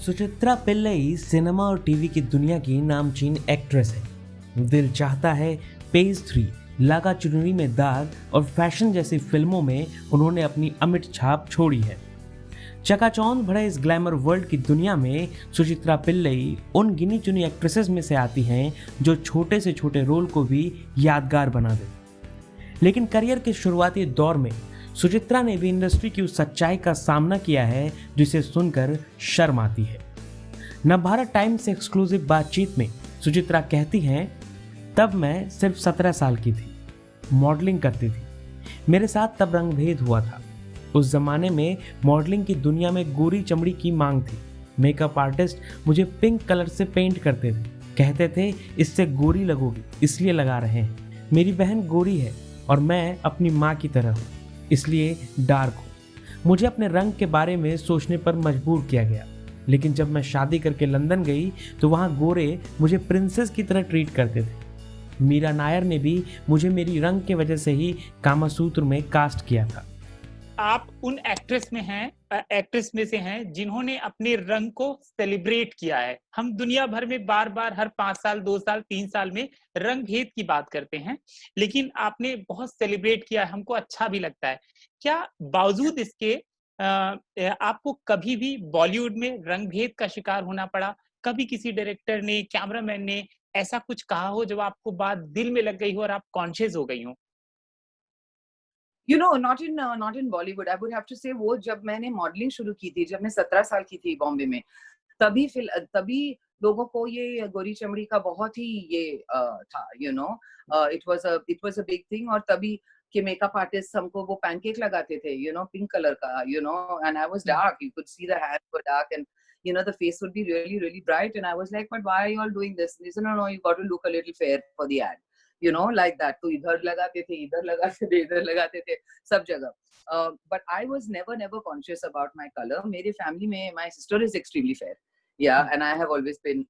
Suchitra Pillai cinema और TV की दुनिया की नामचीन एक्ट्रेस है। दिल चाहता है, पेज 3, लागा चुनरी में दाग और फैशन जैसी फिल्मों में उन्होंने अपनी अमिट छाप छोड़ी है। चकाचौंध भरे इस ग्लैमर वर्ल्ड की दुनिया में सुचित्रा पिल्लई उन गिनी चुनी एक्ट्रेसेस में से आती हैं जो छोटे से छोटे रोल को भी यादगार बना दे। लेकिन करियर के शुरुआती दौर में सुचित्रा ने भी इंडस्ट्री की उस सच्चाई का सामना किया है जिसे सुनकर शर्म आती है। नवभारत टाइम्स से एक्सक्लूसिव बातचीत में सुचित्रा कहती हैं, तब मैं सिर्फ 17 साल की थी, मॉडलिंग करती थी। मेरे साथ तब रंगभेद हुआ था। उस जमाने में मॉडलिंग की दुनिया में गोरी चमड़ी की मांग थी। मेकअप आर्टिस्ट मुझे पिंक कलर से पेंट करते थे, कहते थे इससे गोरी लगोगी, इसलिए लगा रहे हैं। मेरी बहन गोरी है और मैं अपनी माँ की तरह हूँ, इसलिए डार्क हूँ। मुझे अपने रंग के बारे में सोचने पर मजबूर किया गया। लेकिन जब मैं शादी करके लंदन गई तो वहाँ गोरे मुझे प्रिंसेस की तरह ट्रीट करते थे। मीरा नायर ने भी मुझे मेरी रंग के वजह से ही कामासूत्र में कास्ट किया था। आप उन एक्ट्रेस में से हैं जिन्होंने अपने रंग को सेलिब्रेट किया है। हम दुनिया भर में बार बार हर 5 साल, 2 साल, 3 साल में रंग भेद की बात करते हैं, लेकिन आपने बहुत सेलिब्रेट किया, हमको अच्छा भी लगता है। क्या बावजूद इसके आपको कभी भी बॉलीवुड में रंग भेद का शिकार होना पड़ा? कभी किसी डायरेक्टर ने, कैमरामैन ने ऐसा कुछ कहा हो जब आपको बात दिल में लग गई हो और आप कॉन्शियस हो गई हो? not in Bollywood. I would have to say वो जब मैंने मॉडलिंग शुरू की थी, जब मैं 17 साल की थी बॉम्बे में, तभी लोगों को ये गोरी चमड़ी का बहुत ही ये था, it was a big thing। और तभी के मेकअप आर्टिस्ट हमको वो पैनकेक लगाते थे, पिंक कलर का, and I was dark. You could see the hands were dark and the face would be really, really bright. And I was like, but why are you all doing this? And they said, no, you got to look a little fair for the ad. Like that. तो इधर लगाते थे, इधर लगाते थे, सब जगह। But I was never conscious about my color. मेरे family में, my sister is extremely fair. Yeah, and I have always been,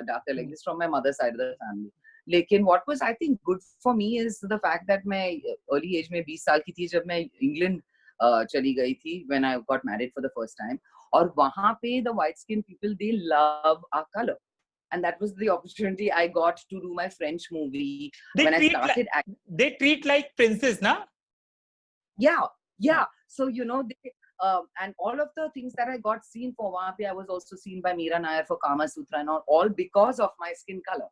darker like this from my mother's side of the family. लेकिन what was I think good for me is the fact that मैं early age में 20 साल की थी जब मैं England चली गई थी when I got married for the first time। और वहाँ पे the white skin people, they love our color. And that was the opportunity I got to do my French movie when I started acting. They treat like princess, na? Yeah. So, and all of the things that I got seen for वहाँ पे, I was also seen by Meera Nair for Kama Sutra and all because of my skin color,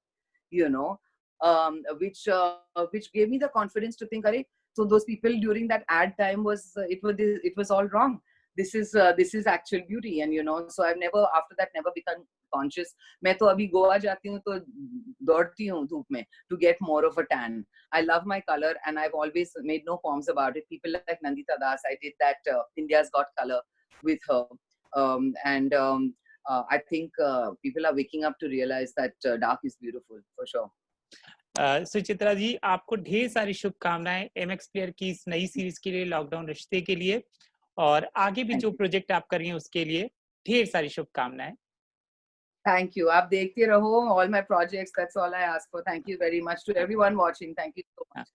which gave me the confidence to think, so those people during that ad time it was all wrong. This is actual beauty, and so I've never become conscious। मैं तो अभी गोवा जाती हूँ तो दौड़ती हूँ धूप में to get more of a tan। I love my color and I've always made no qualms about it। People like Nandita Das, I did that India's Got Color with her, and I think people are waking up to realize that dark is beautiful for sure। Suchitra जी, आपको ढेर सारी शुभकामनाएं MX player की इस नई series के लिए, lockdown रिश्ते के लिए, और आगे भी जो प्रोजेक्ट आप कर रही हैं उसके लिए ढेर सारी शुभकामनाएं। Thank you। आप देखते रहो all my projects, that's all I ask for। Thank you very much to everyone watching। Thank you so much।